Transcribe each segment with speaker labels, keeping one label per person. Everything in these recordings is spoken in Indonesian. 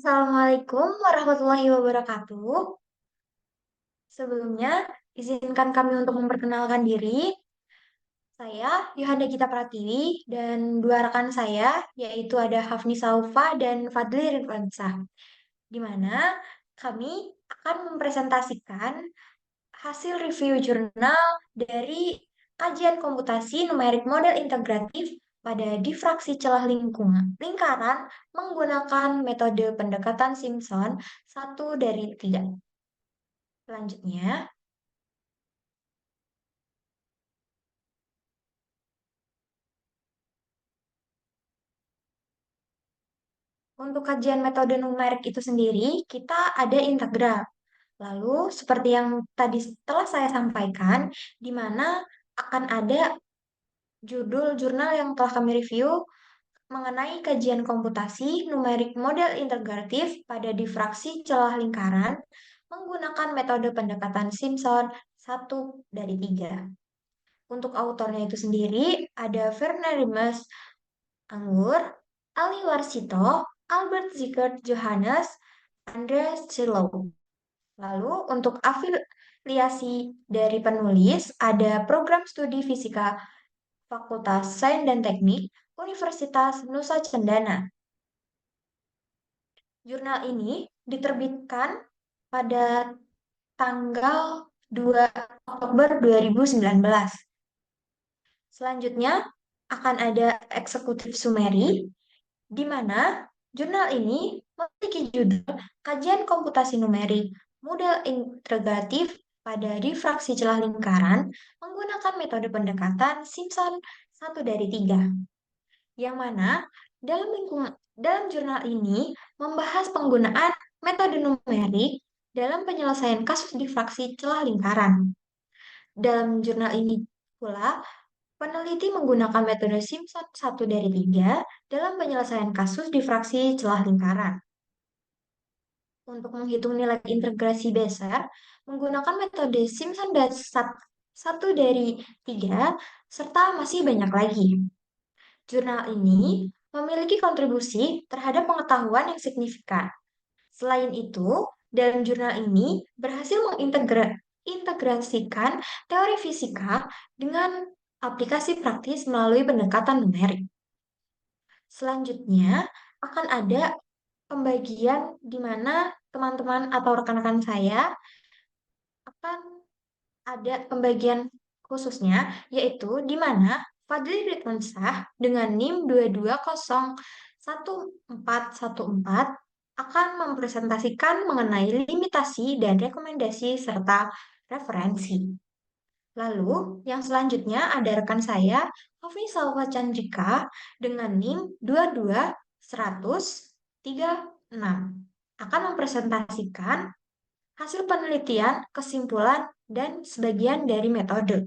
Speaker 1: Assalamualaikum warahmatullahi wabarakatuh. Sebelumnya, izinkan kami untuk memperkenalkan diri. Saya Yohanda Gita Pratiwi dan dua rekan saya, yaitu ada Hafni Saufa dan Fadli Ridwansyah, di mana kami akan mempresentasikan hasil review jurnal dari kajian komputasi numerik model integratif pada difraksi celah lingkaran menggunakan metode pendekatan Simpson 1 dari 3. Selanjutnya, untuk kajian metode numerik itu sendiri, kita ada integral. Lalu, seperti yang tadi telah saya sampaikan, di mana akan ada judul jurnal yang telah kami review mengenai kajian komputasi numerik model integratif pada difraksi celah lingkaran menggunakan metode pendekatan Simpson 1 dari 3. Untuk autornya itu sendiri, ada Fernerimus Anggur, Ali Warsito, Albert Zickert Johannes, Andreas Cilow. Lalu untuk afiliasi dari penulis ada program studi fisika Fakultas Sains dan Teknik Universitas Nusa Cendana. Jurnal ini diterbitkan pada tanggal 2 Oktober 2019. Selanjutnya akan ada eksekutif summary, di mana jurnal ini memiliki judul Kajian Komputasi Numerik Model Integratif pada Difraksi Celah Lingkaran menggunakan metode pendekatan Simpson 1 dari 3, yang mana dalam jurnal ini membahas penggunaan metode numerik dalam penyelesaian kasus difraksi celah lingkaran. Dalam jurnal ini pula, peneliti menggunakan metode Simpson 1 dari 3 dalam penyelesaian kasus difraksi celah lingkaran. Untuk menghitung nilai integrasi besar, menggunakan metode Simpson 1 dari 3, serta masih banyak lagi. Jurnal ini memiliki kontribusi terhadap pengetahuan yang signifikan. Selain itu, dalam jurnal ini berhasil mengintegrasikan teori fisika dengan aplikasi praktis melalui pendekatan numerik. Selanjutnya, akan ada pembagian di mana teman-teman atau rekan-rekan saya akan ada pembagian khususnya, yaitu di mana Fadli Ridwansyah dengan NIM 22011414 akan mempresentasikan mengenai limitasi dan rekomendasi serta referensi. Lalu, yang selanjutnya ada rekan saya, Hovi Salwa Chandrika dengan NIM 22136 akan mempresentasikan hasil penelitian, kesimpulan, dan sebagian dari metode.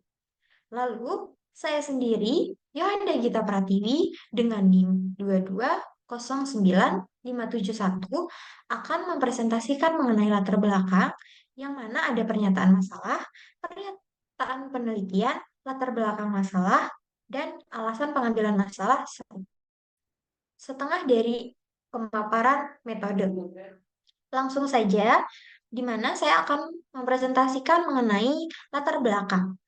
Speaker 1: Lalu, saya sendiri, Yohanda Gita Pratiwi, dengan NIM 2209571 akan mempresentasikan mengenai latar belakang, yang mana ada pernyataan masalah, pernyataan penelitian, latar belakang masalah, dan alasan pengambilan masalah setengah dari pemaparan metode. Langsung saja, di mana saya akan mempresentasikan mengenai latar belakang,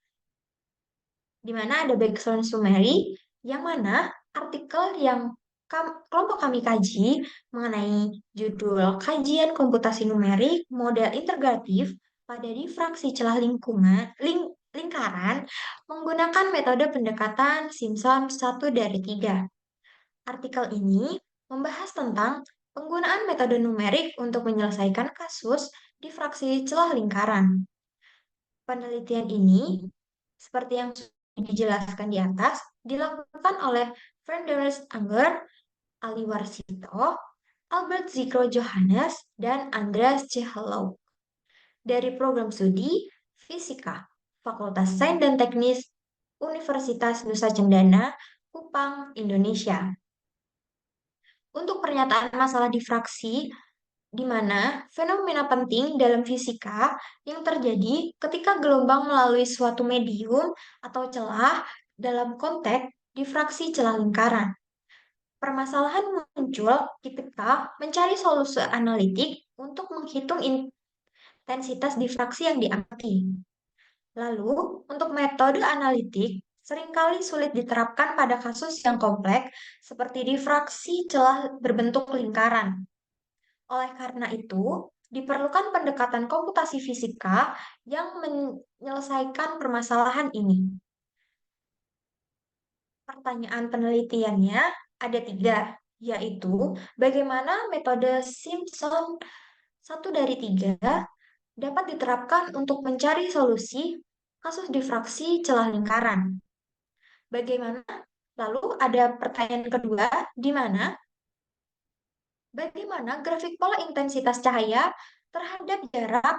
Speaker 1: di mana ada background summary, yang mana artikel yang kelompok kami kaji mengenai judul Kajian Komputasi Numerik Model Integratif pada Difraksi Celah Lingkaran menggunakan metode pendekatan Simpson 1 dari 3. Artikel ini membahas tentang penggunaan metode numerik untuk menyelesaikan kasus difraksi celah lingkaran. Penelitian ini, seperti yang sudah dijelaskan di atas, dilakukan oleh Fernandez Anger, Ali Warsito, Albert Zikro Johannes, dan Andreas C. Hello dari program studi Fisika, Fakultas Sains dan Teknik Universitas Nusa Cendana, Kupang, Indonesia. Untuk pernyataan masalah difraksi, di mana fenomena penting dalam fisika yang terjadi ketika gelombang melalui suatu medium atau celah dalam konteks difraksi celah lingkaran. Permasalahan muncul ketika mencari solusi analitik untuk menghitung intensitas difraksi yang diamati. Lalu, untuk metode analitik, seringkali sulit diterapkan pada kasus yang kompleks seperti difraksi celah berbentuk lingkaran. Oleh karena itu, diperlukan pendekatan komputasi fisika yang menyelesaikan permasalahan ini. Pertanyaan penelitiannya ada tiga, yaitu bagaimana metode Simpson 1/3 dapat diterapkan untuk mencari solusi kasus difraksi celah lingkaran. Bagaimana? Lalu ada pertanyaan kedua, di mana bagaimana grafik pola intensitas cahaya terhadap jarak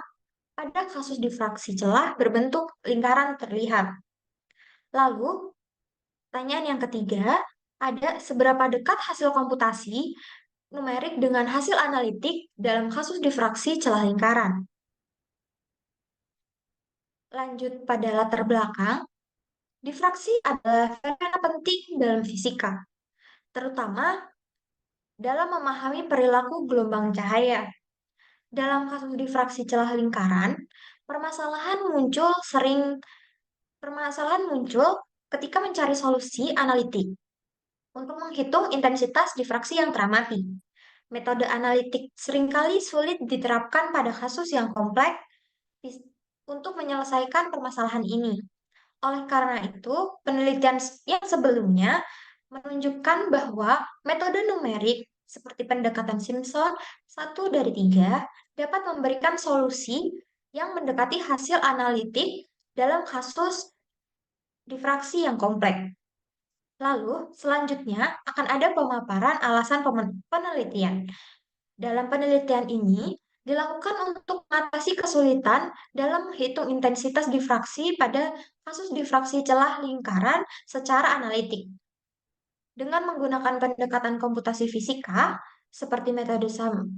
Speaker 1: pada kasus difraksi celah berbentuk lingkaran terlihat. Lalu, pertanyaan yang ketiga, ada seberapa dekat hasil komputasi numerik dengan hasil analitik dalam kasus difraksi celah lingkaran. Lanjut pada latar belakang, difraksi adalah fenomena penting dalam fisika, terutama dalam memahami perilaku gelombang cahaya. Dalam kasus difraksi celah lingkaran, permasalahan muncul ketika mencari solusi analitik untuk menghitung intensitas difraksi yang teramati. Metode analitik seringkali sulit diterapkan pada kasus yang kompleks untuk menyelesaikan permasalahan ini. Oleh karena itu, penelitian yang sebelumnya menunjukkan bahwa metode numerik seperti pendekatan Simpson 1/3 dapat memberikan solusi yang mendekati hasil analitik dalam kasus difraksi yang kompleks. Lalu, selanjutnya akan ada pemaparan alasan penelitian. Dalam penelitian ini, dilakukan untuk mengatasi kesulitan dalam menghitung intensitas difraksi pada kasus difraksi celah lingkaran secara analitik. Dengan menggunakan pendekatan komputasi fisika, seperti metode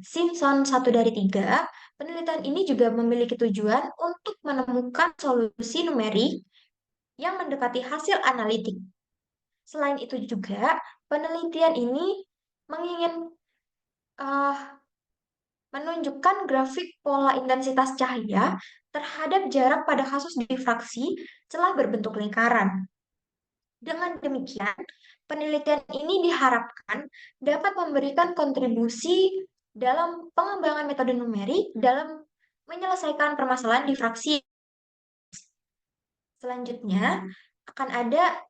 Speaker 1: Simpson 1/3, penelitian ini juga memiliki tujuan untuk menemukan solusi numerik yang mendekati hasil analitik. Selain itu juga, penelitian ini mengingin uh, menunjukkan grafik pola intensitas cahaya terhadap jarak pada kasus difraksi celah berbentuk lingkaran. Dengan demikian, penelitian ini diharapkan dapat memberikan kontribusi dalam pengembangan metode numerik dalam menyelesaikan permasalahan difraksi. Selanjutnya, akan ada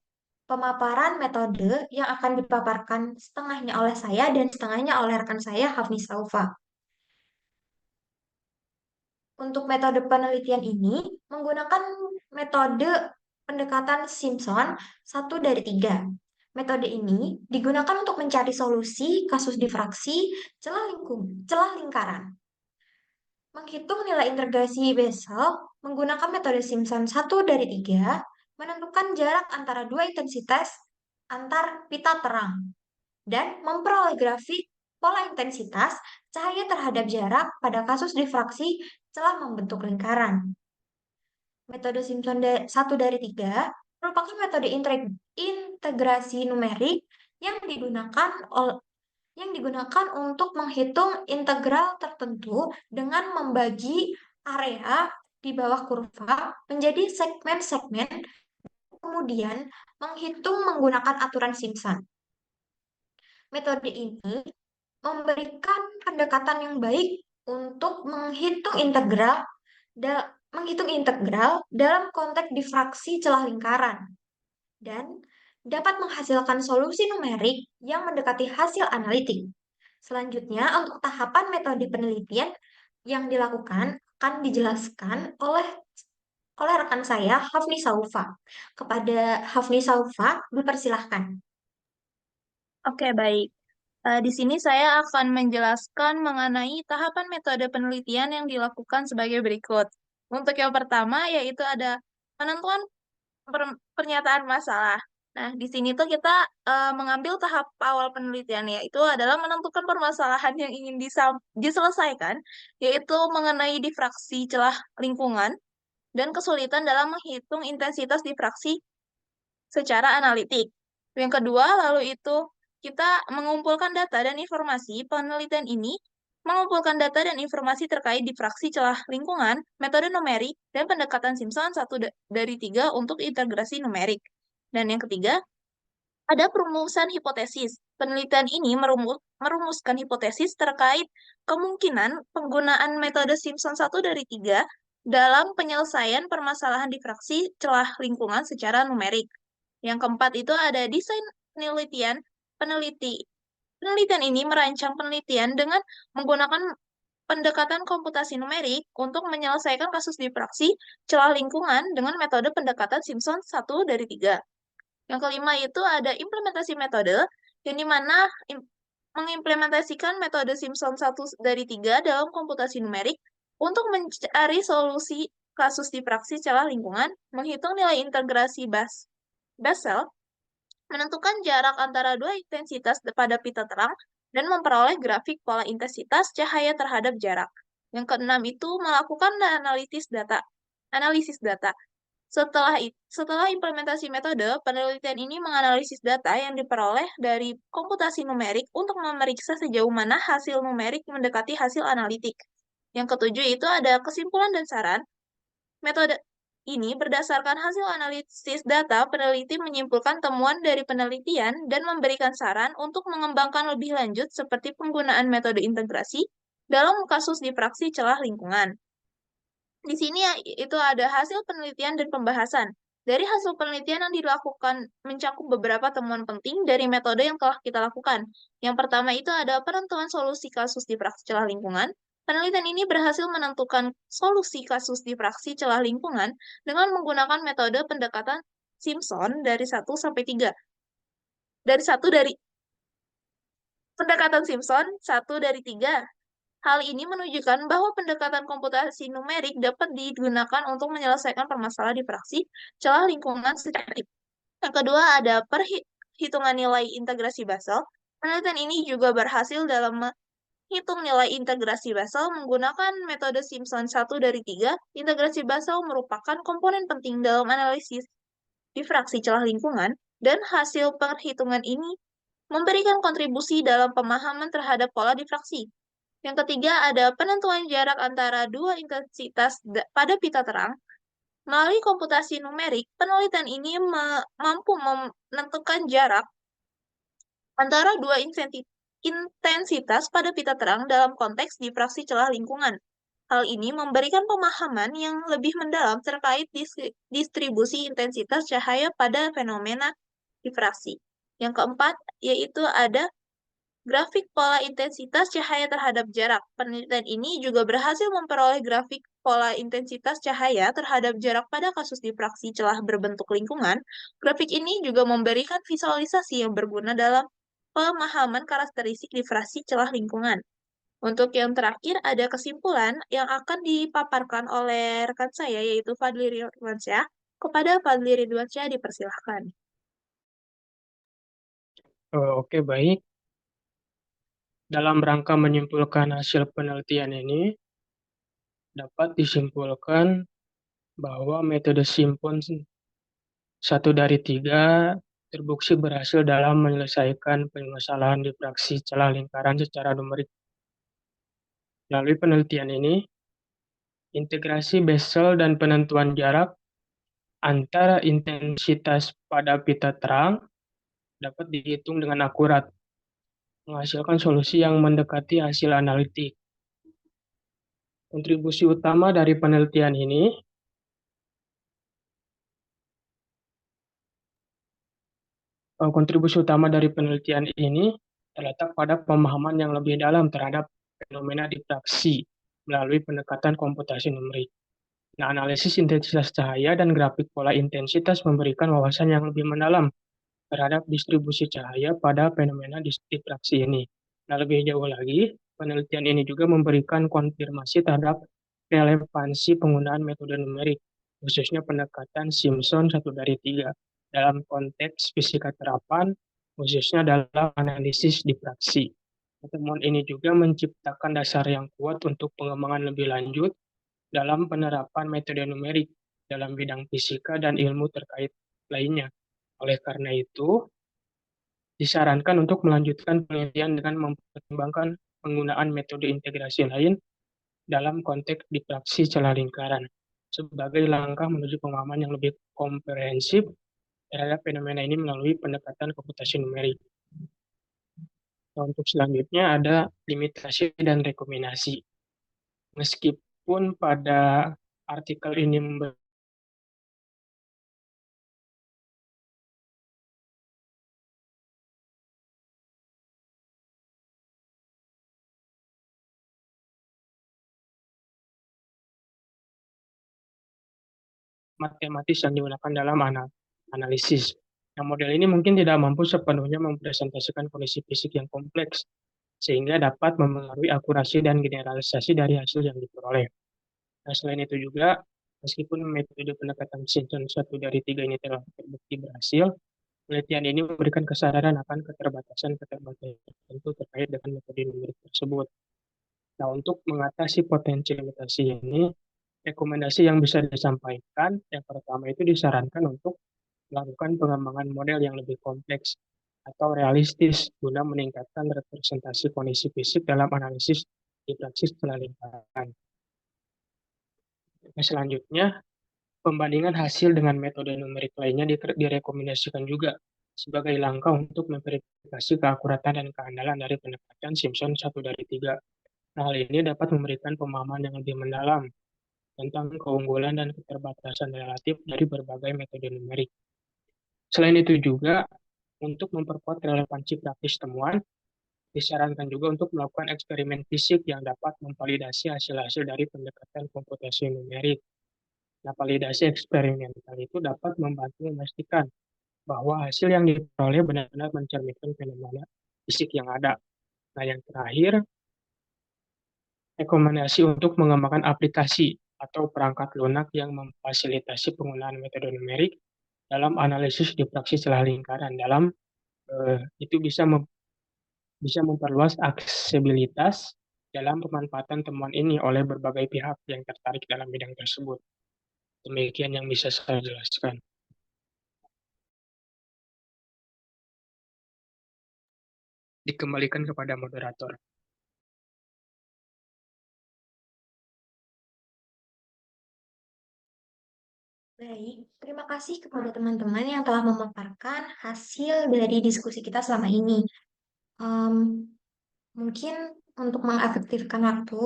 Speaker 1: pemaparan metode yang akan dipaparkan setengahnya oleh saya dan setengahnya oleh rekan saya, Hafni Saufa. Untuk metode penelitian ini menggunakan metode pendekatan Simpson 1/3. Metode ini digunakan untuk mencari solusi kasus difraksi celah lingkaran. Menghitung nilai integrasi Bessel menggunakan metode Simpson 1/3 menentukan jarak antara dua intensitas antar pita terang dan memperoleh grafik pola intensitas cahaya terhadap jarak pada kasus difraksi celah membentuk lingkaran. Metode Simpson 1/3 merupakan metode integrasi numerik yang digunakan untuk menghitung integral tertentu dengan membagi area di bawah kurva menjadi segmen-segmen, kemudian menghitung menggunakan aturan Simpson. Metode ini memberikan pendekatan yang baik untuk menghitung integral dalam konteks difraksi celah lingkaran dan dapat menghasilkan solusi numerik yang mendekati hasil analitik. Selanjutnya, untuk tahapan metode penelitian yang dilakukan akan dijelaskan oleh rekan saya, Hafni Saufa. Kepada Hafni Saufa, dipersilahkan.
Speaker 2: Oke, baik. Di sini saya akan menjelaskan mengenai tahapan metode penelitian yang dilakukan sebagai berikut. Untuk yang pertama, yaitu ada penentuan pernyataan masalah. Nah, di sini tuh kita mengambil tahap awal penelitian, yaitu adalah menentukan permasalahan yang ingin diselesaikan, yaitu mengenai difraksi celah lingkungan dan kesulitan dalam menghitung intensitas difraksi secara analitik. Yang kedua, lalu itu kita mengumpulkan data dan informasi. Penelitian ini mengumpulkan data dan informasi terkait difraksi celah lingkungan, metode numerik, dan pendekatan Simpson 1 dari 3 untuk integrasi numerik. Dan yang ketiga, ada perumusan hipotesis. Penelitian ini merumuskan hipotesis terkait kemungkinan penggunaan metode Simpson 1 dari 3 dalam penyelesaian permasalahan difraksi celah lingkungan secara numerik. Yang keempat itu ada desain penelitian. Penelitian ini merancang penelitian dengan menggunakan pendekatan komputasi numerik untuk menyelesaikan kasus difraksi celah lingkungan dengan metode pendekatan Simpson 1 dari 3. Yang kelima itu ada implementasi metode, yang dimana mengimplementasikan metode Simpson 1 dari 3 dalam komputasi numerik untuk mencari solusi kasus difraksi celah lingkungan, menghitung nilai integrasi Basel, menentukan jarak antara dua intensitas pada pita terang, dan memperoleh grafik pola intensitas cahaya terhadap jarak. Yang keenam itu melakukan analisis data. Setelah implementasi metode, penelitian ini menganalisis data yang diperoleh dari komputasi numerik untuk memeriksa sejauh mana hasil numerik mendekati hasil analitik. Yang ketujuh itu ada kesimpulan dan saran. Metode ini berdasarkan hasil analisis data, peneliti menyimpulkan temuan dari penelitian dan memberikan saran untuk mengembangkan lebih lanjut seperti penggunaan metode integrasi dalam kasus difraksi celah lingkungan. Di sini ya, itu ada hasil penelitian dan pembahasan. Dari hasil penelitian yang dilakukan mencakup beberapa temuan penting dari metode yang telah kita lakukan. Yang pertama itu ada penentuan solusi kasus difraksi celah lingkungan. Penelitian ini berhasil menentukan solusi kasus difraksi celah lingkungan dengan menggunakan metode pendekatan Simpson dari 1 sampai 3. Dari satu dari pendekatan Simpson 1 dari 3. Hal ini menunjukkan bahwa pendekatan komputasi numerik dapat digunakan untuk menyelesaikan permasalahan difraksi celah lingkungan secara efektif. Yang kedua ada perhitungan nilai integrasi Basel. Penelitian ini juga berhasil dalam menghitung nilai integrasi Basel menggunakan metode Simpson 1 dari 3. Integrasi Basel merupakan komponen penting dalam analisis difraksi celah lingkungan, dan hasil perhitungan ini memberikan kontribusi dalam pemahaman terhadap pola difraksi. Yang ketiga ada penentuan jarak antara dua intensitas pada pita terang. Melalui komputasi numerik, penelitian ini mampu menentukan jarak antara dua intensitas pada pita terang dalam konteks difraksi celah lingkungan. Hal ini memberikan pemahaman yang lebih mendalam terkait distribusi intensitas cahaya pada fenomena difraksi. Yang keempat, yaitu ada grafik pola intensitas cahaya terhadap jarak. Penelitian ini juga berhasil memperoleh grafik pola intensitas cahaya terhadap jarak pada kasus difraksi celah berbentuk lingkungan. Grafik ini juga memberikan visualisasi yang berguna dalam pemahaman karakteristik difraksi celah lingkungan. Untuk yang terakhir, ada kesimpulan yang akan dipaparkan oleh rekan saya, yaitu Fadli Ridwansyah. Kepada Fadli Ridwansyah, dipersilahkan.
Speaker 3: Oke, baik. Dalam rangka menyimpulkan hasil penelitian ini, dapat disimpulkan bahwa metode Simpson 1 dari 3 terbukti berhasil dalam menyelesaikan permasalahan difraksi celah lingkaran secara numerik. Melalui penelitian ini, integrasi Basel dan penentuan jarak antara intensitas pada pita terang dapat dihitung dengan akurat, menghasilkan solusi yang mendekati hasil analitik. Kontribusi utama dari penelitian ini terletak pada pemahaman yang lebih dalam terhadap fenomena difraksi melalui pendekatan komputasi numerik. Nah, analisis intensitas cahaya dan grafik pola intensitas memberikan wawasan yang lebih mendalam terhadap distribusi cahaya pada fenomena difraksi ini. Nah, lebih jauh lagi, penelitian ini juga memberikan konfirmasi terhadap relevansi penggunaan metode numerik, khususnya pendekatan Simpson 1 dari 3, dalam konteks fisika terapan, khususnya dalam analisis difraksi. Pertemuan ini juga menciptakan dasar yang kuat untuk pengembangan lebih lanjut dalam penerapan metode numerik dalam bidang fisika dan ilmu terkait lainnya. Oleh karena itu, Disarankan untuk melanjutkan penelitian dengan mempertimbangkan penggunaan metode integrasi lain dalam konteks diffraksi celah lingkaran sebagai langkah menuju pemahaman yang lebih komprehensif terhadap fenomena ini melalui pendekatan komputasi numerik. Nah, untuk selanjutnya ada limitasi dan rekomendasi. Meskipun pada artikel ini matematis yang digunakan dalam analisis. Nah, model ini mungkin tidak mampu sepenuhnya mempresentasikan kondisi fisik yang kompleks, sehingga dapat mempengaruhi akurasi dan generalisasi dari hasil yang diperoleh. Nah, selain itu juga, meskipun metode pendekatan Simpson 1 dari 3 ini telah terbukti berhasil, penelitian ini memberikan kesadaran akan keterbatasan-keterbatasan tertentu terkait dengan metode numerik tersebut. Nah, untuk mengatasi potensi limitasi ini, rekomendasi yang bisa disampaikan, yang pertama itu disarankan untuk melakukan pengembangan model yang lebih kompleks atau realistis guna meningkatkan representasi kondisi fisik dalam analisis diffraksi celah lingkaran. Nah, selanjutnya, pembandingan hasil dengan metode numerik lainnya direkomendasikan juga sebagai langkah untuk memverifikasi keakuratan dan keandalan dari pendekatan Simpson 1 dari 3. Nah, hal ini dapat memberikan pemahaman yang lebih mendalam tentang keunggulan dan keterbatasan relatif dari berbagai metode numerik. Selain itu juga, untuk memperkuat relevansi praktis temuan, disarankan juga untuk melakukan eksperimen fisik yang dapat memvalidasi hasil-hasil dari pendekatan komputasi numerik. Nah, validasi eksperimental itu dapat membantu memastikan bahwa hasil yang diperoleh benar-benar mencerminkan fenomena fisik yang ada. Nah, yang terakhir, rekomendasi untuk mengembangkan aplikasi atau perangkat lunak yang memfasilitasi penggunaan metode numerik dalam analisis diffraksi celah lingkaran. Itu bisa memperluas aksesibilitas dalam pemanfaatan temuan ini oleh berbagai pihak yang tertarik dalam bidang tersebut. Demikian yang bisa saya jelaskan. Dikembalikan kepada moderator.
Speaker 1: Baik, terima kasih kepada teman-teman yang telah memaparkan hasil dari diskusi kita selama ini. Em, Mungkin untuk mengefektifkan waktu,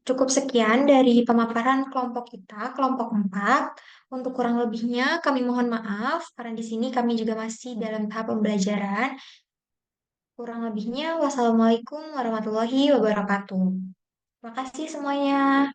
Speaker 1: cukup sekian dari pemaparan kelompok kita, kelompok 4. Untuk kurang lebihnya kami mohon maaf, karena di sini kami juga masih dalam tahap pembelajaran. Kurang lebihnya, wassalamualaikum warahmatullahi wabarakatuh. Terima kasih semuanya.